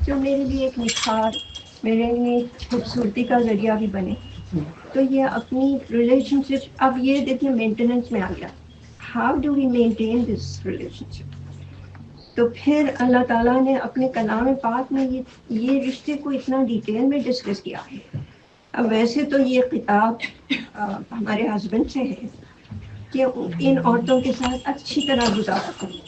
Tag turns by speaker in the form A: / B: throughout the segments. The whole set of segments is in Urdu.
A: جو میرے لیے ایک نکھار، میرے لیے خوبصورتی کا ذریعہ بھی بنے. تو یہ اپنی ریلیشن شپ، اب یہ دیکھیے مینٹیننس میں آ گیا. How do we maintain this relationship? تو پھر اللہ تعالیٰ نے اپنے کلام پاک میں یہ رشتے کو اتنا ڈیٹیل میں ڈسکس کیا ہے. اب ویسے تو یہ خطاب ہمارے ہسبینڈ سے ہے کہ ان عورتوں کے ساتھ اچھی طرح گزارا کریں،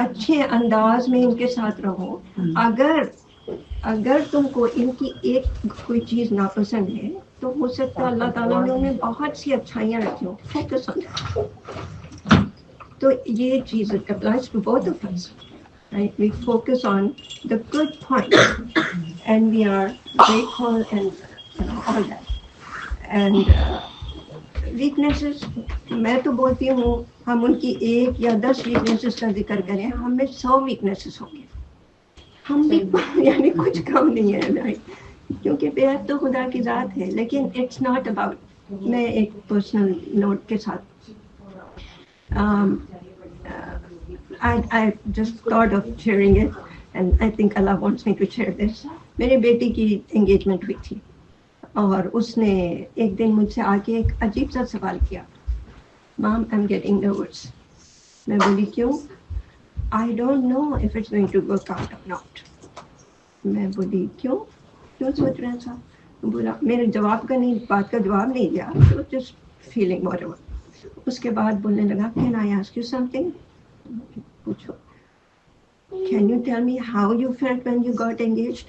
A: اچھے انداز میں ان کے ساتھ رہو. اگر تم کو ان کی ایک کوئی چیز ناپسند ہے تو ہو سکتا ہے اللہ تعالیٰ نے انہیں بہت سی اچھائیاں رکھی ہوں. Focus on that. تو یہ چیز applies to both of us. We focus on the good points and we are grateful and all that. And weaknesses, میں تو بولتی ہوں ہم ان کی 1 یا 10 ویکنیسز کا ذکر کریں، ہم میں 100 ویکنیسز ہوں گے. ہم بھی یعنی کچھ کم نہیں ہے، کیونکہ بیعت تو خدا کی ذات ہے. لیکن اٹس ناٹ اباؤٹ. میں ایک پرسنل نوٹ کے ساتھ I just thought of sharing it and I think Allah wants me to share this. میرے بیٹی کی انگیجمنٹ ہوئی تھی اور اس نے ایک دن مجھ سے آ کے ایک عجیب سا سوال کیا، مام I'm getting nervous. میں بولی کیوں؟ I don't know if it's going to work out or not. میں بولی کیوں سوچ رہے ہیں صاحب؟ بولا میرے جواب کا نہیں، بات کا جواب نہیں دیا، just feeling whatever. اس کے بعد بولنے لگا Can I ask you something? پوچھو. Can you tell me how you felt when you got engaged?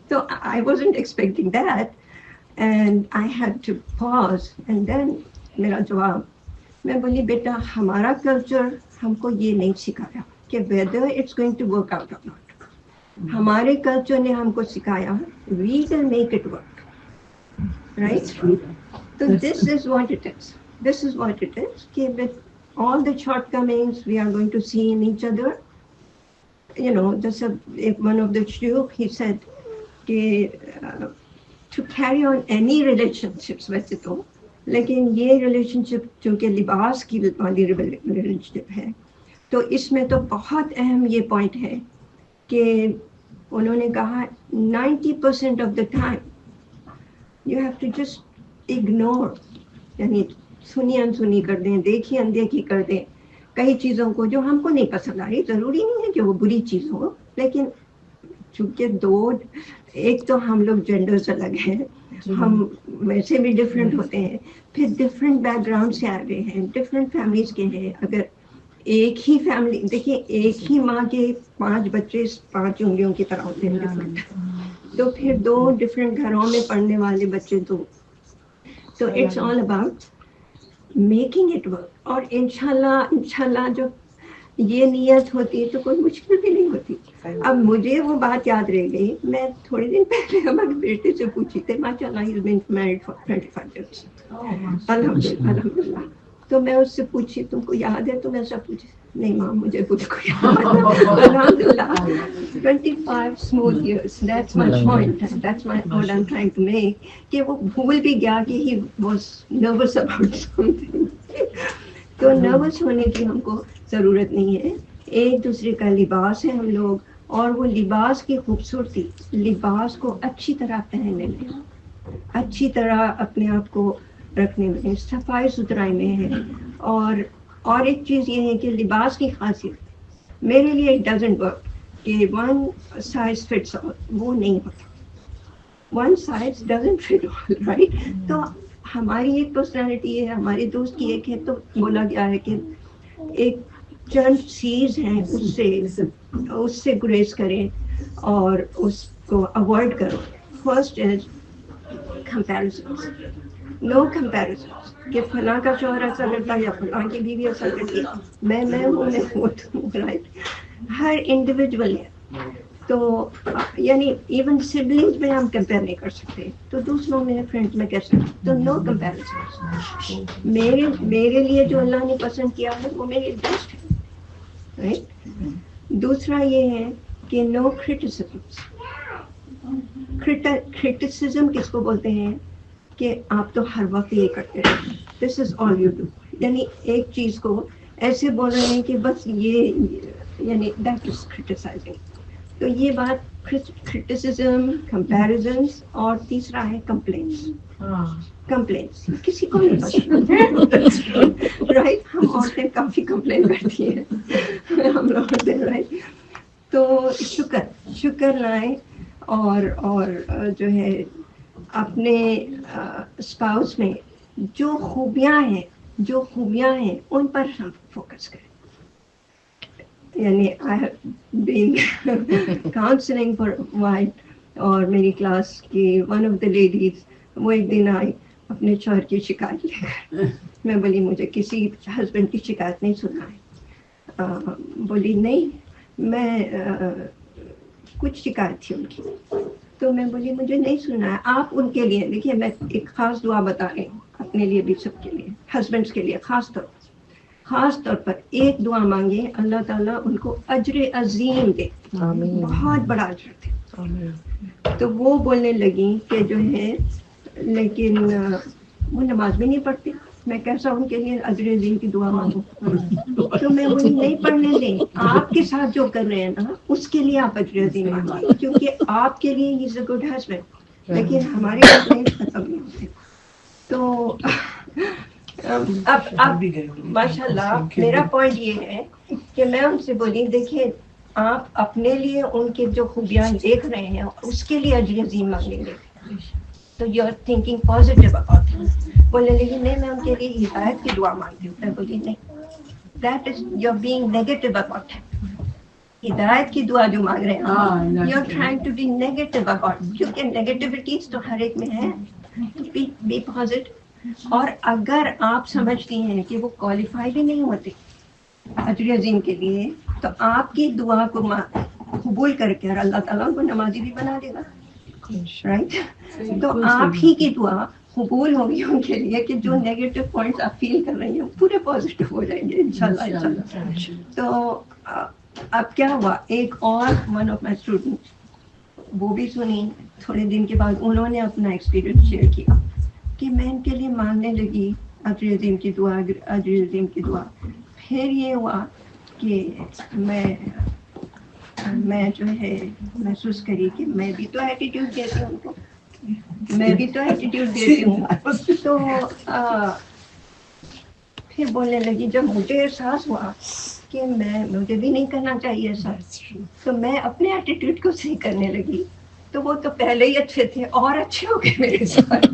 A: So I wasn't expecting that and I had to pause and then میرا جواب، میں بولی بیٹا ہمارا کلچر ہم کو یہ نہیں سکھایا کہ whether it's going to work out or not. ہمارے کلچر نے ہم کو سکھایا we will make it work, right? So this is what it is. This is what it is. کہ with all the shortcomings we are going to see in each other. You know, one of the shuyukh, he said to carry on any relationships ویسے تو، لیکن یہ ریلیشن شپ چونکہ لباس کی والی ریلیشن شپ ہے تو اس میں تو بہت اہم یہ پوائنٹ ہے کہ انہوں نے کہا 90% of the time you have to just ignore. یعنی سنی انسنی کر دیں، دیکھی اندیکھی کر دیں کئی چیزوں کو جو ہم کو نہیں پسند آ رہی. ضروری نہیں ہے کہ وہ بری چیز ہو، لیکن چونکہ ایک تو ہم لوگ جینڈرز الگ ہیں، ہم ویسے بھی ڈفرینٹ ہوتے ہیں، پھر ڈفرینٹ بیک گراؤنڈ سے آ رہے ہیں، ڈفرینٹ فیملیز کے ہیں. اگر ایک ہی فیملی دیکھیے، ایک ہی ماں کے 5 بچے 5 انگلیوں کی طرح ہوتے ہیں ڈفرینٹ، تو پھر 2 ڈفرینٹ گھروں میں پڑھنے والے بچے تو it's all about making it work. اور انشاءاللہ جو یہ نیت ہوتی ہے تو کوئی مشکل بھی نہیں ہوتی. اب مجھے وہ بات یاد رہ گئی، میں تھوڑے دن پہلے ہمارے بیٹے سے پوچھی تھی، ماشاء اللہ ہی از بین میرڈ فار 25 years الحمدللہ. تو میں اس سے پوچھی تم کو یاد ہے؟ تو میں سب پوچھی، نہیں ماں مجھے کچھ کو یاد. الحمدللہ 25 smooth years. That's my point. That's what I'm trying to make. کہ وہ بھول بھی گیا کہ he was nervous about something. تو نروس ہونے کی ہم کو ضرورت نہیں ہے. ایک دوسرے کا لباس ہے ہم لوگ، اور وہ لباس کی خوبصورتی، لباس کو اچھی طرح پہننے میں، اچھی طرح اپنے آپ کو رکھنے میں، صفائی ستھرائی میں ہے. اور ایک چیز یہ ہے کہ لباس کی خاصیت میرے لیے اٹ ڈزنٹ ورک کہ 1 size fits all. وہ نہیں ہوتا. 1 size doesn't fit all, right? تو ہماری ایک پرسنالٹی ہے، ہمارے دوست کی ایک ہے. تو بولا گیا ہے کہ ایک چند چیز ہیں اس سے گریز کریں اور اس کو اوائڈ کرو. First is comparisons. No comparisons کہ فلاں کا شوہر ایسا کرتا ہے یا فلاں کی بیوی ایسا کرتی ہے، میں ہوں رائٹ. ہر انڈیویجول ہے. تو یعنی ایون سبلنگز میں ہم کمپیئر نہیں کر سکتے، تو دوسروں میں فرینڈز میں کیسے؟ تو نو کمپیریزن. میرے لیے جو اللہ نے پسند کیا ہے وہ میرے بیسٹ ہے، رائٹ. دوسرا یہ ہے کہ نو کرٹیسزم. کرٹیسزم کس کو بولتے ہیں؟ کہ آپ تو ہر وقت یہ کرتے رہتے، دس از آل یو ڈو. یعنی ایک چیز کو ایسے بول رہے ہیں کہ بس یہ یعنی دیٹ از کرٹیسائزنگ. تو یہ بات کرٹیسزم, کمپیریزنس, اور تیسرا ہے کمپلینٹس. کمپلینٹس کسی کو نہیں پسند رائٹ. ہم عورتیں کافی کمپلین کرتی ہیں ہم لوگ عورتیں رائٹ. تو شکر لائیں اور جو ہے اپنے اسپاؤس میں جو خوبیاں ہیں ان پر ہم فوکس کریں. یعنی I have been counselling for while, اور میری کلاس کی ون آف دا لیڈیز وہ ایک دن آئی اپنے شوہر کی شکایت لے کر. میں بولی مجھے کسی ہسبینڈ کی شکایت نہیں سننا ہے. بولی نہیں, میں کچھ شکایت تھی ان کی. تو میں بولی مجھے نہیں سننا ہے. آپ ان کے لیے دیکھیے میں ایک خاص دعا بتا رہی ہوں اپنے لیے بھی, سب کے لیے, ہسبینڈس کے لیے خاص طور پر ایک دعا مانگے, اللہ تعالیٰ ان کو اجر عظیم دے, بہت بڑا اجر دے. تو وہ بولنے لگی کہ جو ہے لیکن وہ نماز بھی نہیں پڑھتی, میں کیسا ان کے لیے اجر عظیم کی دعا مانگوں. تو میں بولی نہیں پڑھنے دیں, آپ کے ساتھ جو کر رہے ہیں نا اس کے لیے آپ اجر عظیم مانگیں, کیونکہ آپ کے لیے ہی از اے گڈ ہسبینڈ, لیکن ہمارے کمپلینٹ ختم نہیں ہوتے. تو اب ماشاء اللہ میرا پوائنٹ یہ ہے کہ میں ان سے بولی دیکھیے آپ اپنے لیے ان کے جو خوبیاں دیکھ رہے ہیں اس کے لیے اجر عظیم مانگیں گے, تو you are thinking positive about it. بولنے لگی نہیں میں ان کے لیے ہدایت کی دعا مانگتی ہوں. میں بولی نہیں, that is you are being negative about it. ہدایت کی دعا جو مانگ رہے ہیں you are trying to be negative about, کیونکہ نیگیٹیوٹیز تو ہر ایک میں ہے. Be positive. اور اگر آپ سمجھتی ہیں کہ وہ کوالیفائڈ ہی نہیں ہوتے اجر عظیم کے لیے, تو آپ کی دعا کو قبول کر کے اور اللہ تعالیٰ کو نمازی بھی بنا دے گا, رائٹ. تو آپ ہی کی دعا قبول ہوگی ان کے لیے کہ جو نیگیٹو پوائنٹس آپ فیل کر رہی ہیں پورے پازیٹیو ہو جائیں گے انشاءاللہ. تو اب کیا ہوا, ایک اور ون آف مائی اسٹوڈنٹ وہ بھی سنی. تھوڑے دن کے بعد انہوں نے اپنا ایکسپیرئنس شیئر کیا کہ میں ان کے لیے مانگنے لگی اجر عظیم کی دعا, اجر عظیم کی دعا. پھر یہ ہوا کہ میں جو ہے محسوس کری کہ میں بھی تو ایٹیٹیوڈ دیتی ہوں ان کو, میں بھی تو ایٹیٹیوڈ دیتی ہوں. تو پھر بولنے لگی جب مجھے احساس ہوا کہ مجھے بھی نہیں کرنا چاہیے ایسا, تو میں اپنے ایٹیٹیوڈ کو صحیح کرنے لگی. تو وہ تو پہلے ہی اچھے تھے اور اچھے ہو گئے میرے ساتھ.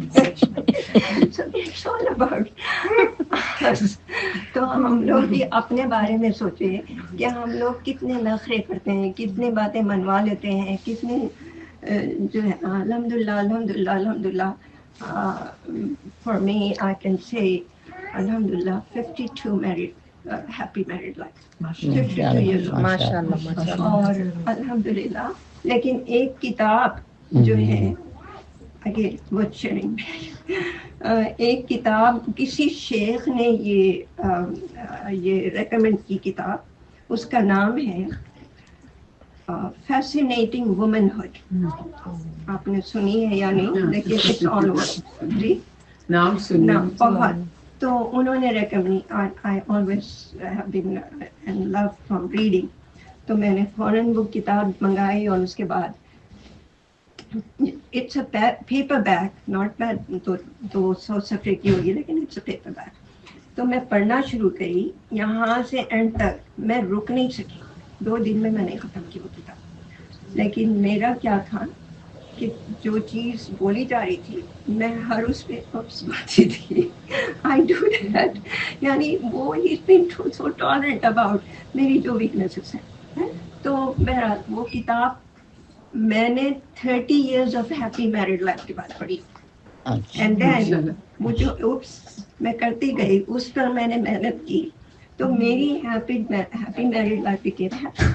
A: So it's all about us. تو ہم لوگ بھی اپنے بارے میں سوچیں کہ ہم لوگ کتنے نخرے کرتے ہیں, کتنے باتیں منوا لیتے ہیں, کتنے جو ہے الحمدللہ. For me I can say alhamdulillah 52 married happy married life, 52 years old. اور الحمدللہ. لیکن ایک کتاب جو ہے ایک کتاب کسی شیخ نے یہ ریکمینڈ کی کتاب, اس کا نام ہے فیسینیٹنگ وومنہڈ. آپ نے سنی ہے یا نہیں, لیکن اٹس آل اوور. جی نام سنا بہت. تو انہوں نے recommend, I always have been in love from reading. تو میں نے فوراً وہ کتاب منگائی اور اس کے بعد it's a paperback, not bad, 200 صفحے کی ہوگی لیکن اٹس اے پیپر بیک. تو میں پڑھنا شروع کری, یہاں سے اینڈ تک میں رک نہیں سکی. 2 دن میں نے ختم کی وہ کتاب. لیکن میرا کیا تھا کہ جو چیز بولی جا رہی تھی میں ہر اس پہ باتیں تھی. آئی ڈو دیٹ, یعنی وہ از بین سو ٹالرنٹ اباؤٹ میری جو ویکنیسز ہیں. تو بہرحال وہ کتاب میں نے 30 years of happy married life کے بعد پڑھی. اینڈ دین وہ جو اوپس میں کرتی گئی اس پر میں نے محنت کی, تو میری happy married life became happy.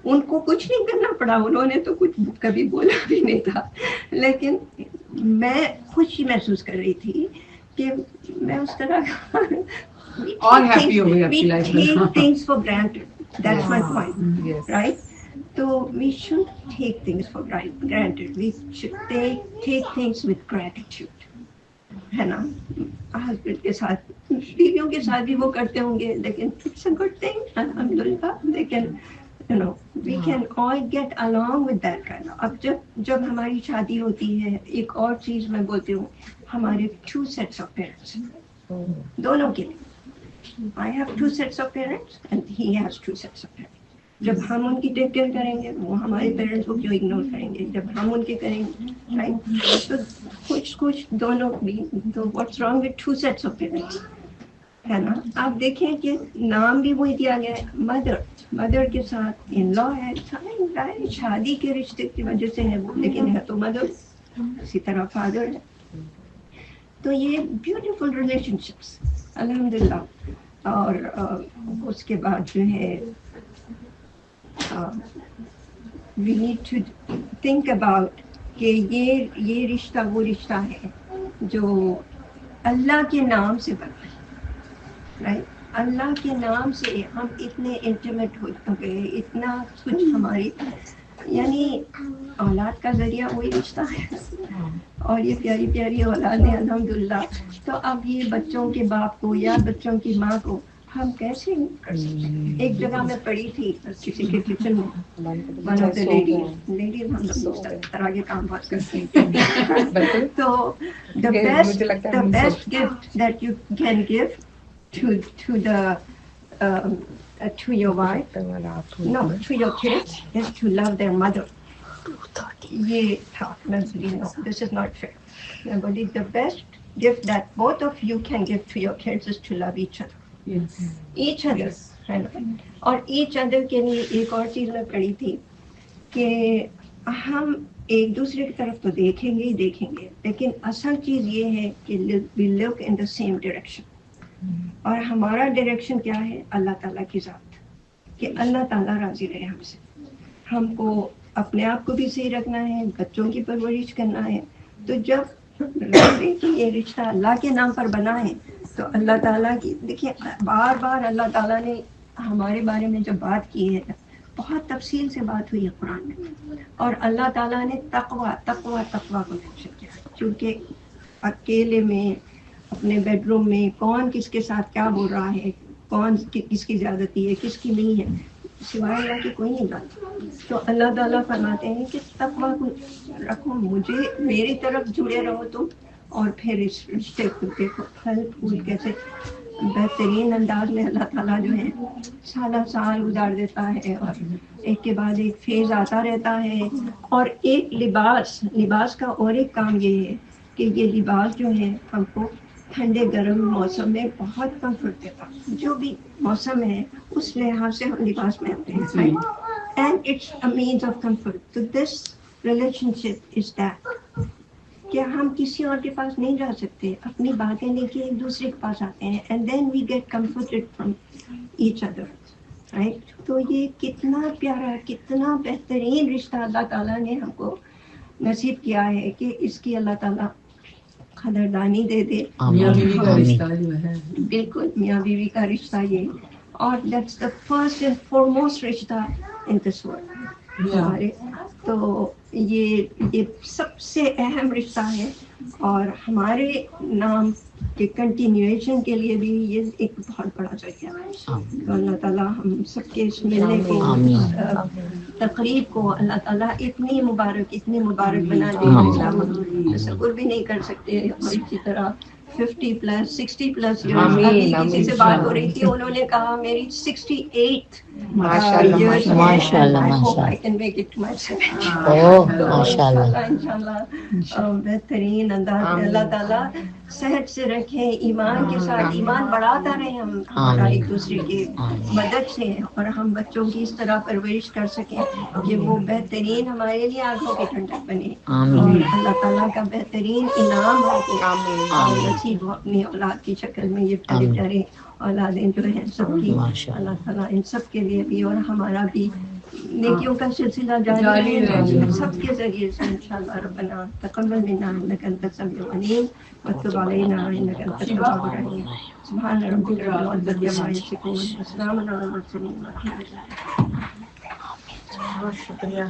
A: ان کو کچھ نہیں کرنا پڑا, انہوں نے تو کچھ کبھی بولا بھی نہیں تھا, لیکن میں خوشی محسوس کر رہی تھی کہ میں اس طرح
B: اور ہیپی ہو گئی آپ کی لائف میں.
A: We take things for granted. That's my point. Yes. Right? So we should take things for granted. We should take things with gratitude. ہے نا, ہسبینڈ کے ساتھ, بیویوں کے ساتھ بھی وہ کرتے ہوں گے, لیکن اٹس اے گڈ تھنگ, الحمدللہ they can, you know, we can all get along with that kind of. اب جب ہماری شادی ہوتی ہے, ایک اور چیز میں بولتی ہوں, ہمارے 2 sets of parents, دونوں کے لیے. I have 2 sets of parents and he has 2 sets of parents. جب ہم ان کی ٹیک کیئر کریں گے, وہ ہمارے پیرنٹس کو کیوں اگنور کریں گے جب ہم ان کے کریں گے, رائٹ؟ تو کچھ دونوں بھی, تو what's wrong with 2 sets of parents, ہے نا. آپ دیکھیں کہ نام بھی وہی دیا گیا ہے, مدر کے ساتھ ان لا ہے, شادی کے رشتے کی وجہ سے ہے وہ, لیکن ہے تو مدر, اسی طرح فادر ہے. تو یہ بیوٹیفل ریلیشن شپس الحمدللہ. اور اس کے بعد جو ہے we need to think about کہ یہ رشتہ وہ رشتہ ہے جو اللہ کے نام سے بنا ہے, رائٹ؟ اللہ کے نام سے ہم اتنے انٹیمیٹ ہو گئے, اتنا کچھ ہماری, یعنی اولاد کا ذریعہ وہی رشتہ ہے, اور یہ پیاری پیاری اولاد ہے الحمدللہ. تو اب یہ بچوں کے باپ کو یا بچوں کی ماں کو ہم کیسے کر سکتے ہیں؟ ایک جگہ میں پڑھی تھی کسی کے کچن میں, ون آف دا لیڈیز ہم لوگ اس طرح کے کام بہت کرتے ہیں. تو the best gift that you can give to your wife, no, to your kids, is to love their mother. یہ تھا, میں بولی no, this is not fair. میں بولی the best gift that both of you can give to your kids is to love each other.
B: Yes.
A: Each other, ہے نا. اور each other کے لیے ایک اور چیز میں پڑھی تھی کہ ہم ایک دوسرے کی طرف تو دیکھیں گے ہی دیکھیں گے, لیکن اصل چیز یہ ہے کہ we look in the same direction. اور ہمارا ڈائریکشن کیا ہے؟ اللہ تعالیٰ کی ذات, کہ اللہ تعالیٰ راضی رہے ہم سے. ہم کو اپنے آپ کو بھی صحیح رکھنا ہے, بچوں کی پرورش کرنا ہے. تو جب یہ رشتہ اللہ کے نام پر بنا ہے تو اللہ تعالیٰ کی, دیکھیے بار بار اللہ تعالیٰ نے ہمارے بارے میں جب بات کی ہے, بہت تفصیل سے بات ہوئی ہے قرآن میں, اور اللہ تعالیٰ نے تقویٰ کو مینشن کیا, کیونکہ اکیلے میں اپنے بیڈ روم میں کون کس کے ساتھ کیا بول رہا ہے, کون کس کی زیادتی ہے, کس کی نہیں ہے, سوائے اللہ کی کوئی نہیں جانتا. تو اللہ تعالیٰ فرماتے ہیں کہ تقویٰ کو رکھو, مجھے میری طرف جڑے رہو تم, اور پھر اس رشتے کو دیکھو پھل پھول کیسے بہترین انداز میں اللہ تعالیٰ جو ہے سالہ سال گزار دیتا ہے, اور ایک کے بعد ایک فیز آتا رہتا ہے. اور ایک لباس کا اور ایک کام یہ ہے کہ یہ لباس جو ہے ہم کو ٹھنڈے گرم موسم میں بہت کمفرٹ دیتا, جو بھی موسم ہے اس لحاظ سے ہم لباس پہنتے ہیں, and it's a means of comfort. تو this relation ship is that, کہ ہم کسی اور کے پاس نہیں جا سکتے, اپنی باتیں لے کے ایک دوسرے کے پاس آتے ہیں, and then we get comforted from each other, right? تو یہ کتنا پیارا, کتنا بہترین رشتہ اللہ تعالیٰ نے ہم کو نصیب کیا ہے, کہ اس کی اللہ تعالیٰ قدردانی دے دے.
B: میاں بیوی کا رشتہ جو ہے,
A: بالکل میاں بیوی کا رشتہ یہ, اور that's the first and foremost رشتہ ان دس ورلڈ ہمارے. تو یہ سب سے اہم رشتہ ہے, اور ہمارے نام کے کنٹینیویشن کے لیے بھی یہ ایک بہت بڑا ذریعہ ہے. تو اللہ تعالیٰ ہم سب کے اس ملنے کو, تقریب کو اللہ تعالیٰ اتنی مبارک بنا دے, تصور بھی نہیں کر سکتے. اور اسی طرح 50+ 60+ ابھی کسی سے بات ہو رہی تھی, انہوں نے کہا میری 68 انشاءاللہ بہترین انداز میں اللہ تعالیٰ صحت سے رکھے, ایمان کے ساتھ ایمان بڑھاتا رہے ہم ہمارا ایک دوسرے کی مدد سے, اور ہم بچوں کی اس طرح پرورش کر سکیں کہ وہ بہترین ہمارے لیے آنکھوں کی ٹھنڈک بنے, اور اللہ تعالیٰ کا بہترین انعام ہو کہ نصیب ہو اپنی اولاد کی شکل میں. یہ پیارے پیارے اولادیں جو ہیں سب کی, اللہ تعالیٰ ان سب کے لیے بھی اور ہمارا بھی نیکیوں کا سلسلہ جاری رہے سب کے ذریعے سے انشاءاللہ. ربنا تقبل منا انک انت السمیع العلیم وتب علینا انک انت التواب الرحیم. سبحان ربک رب العزة عما یصفون وسلام علی المرسلین.
C: بہت شکریہ.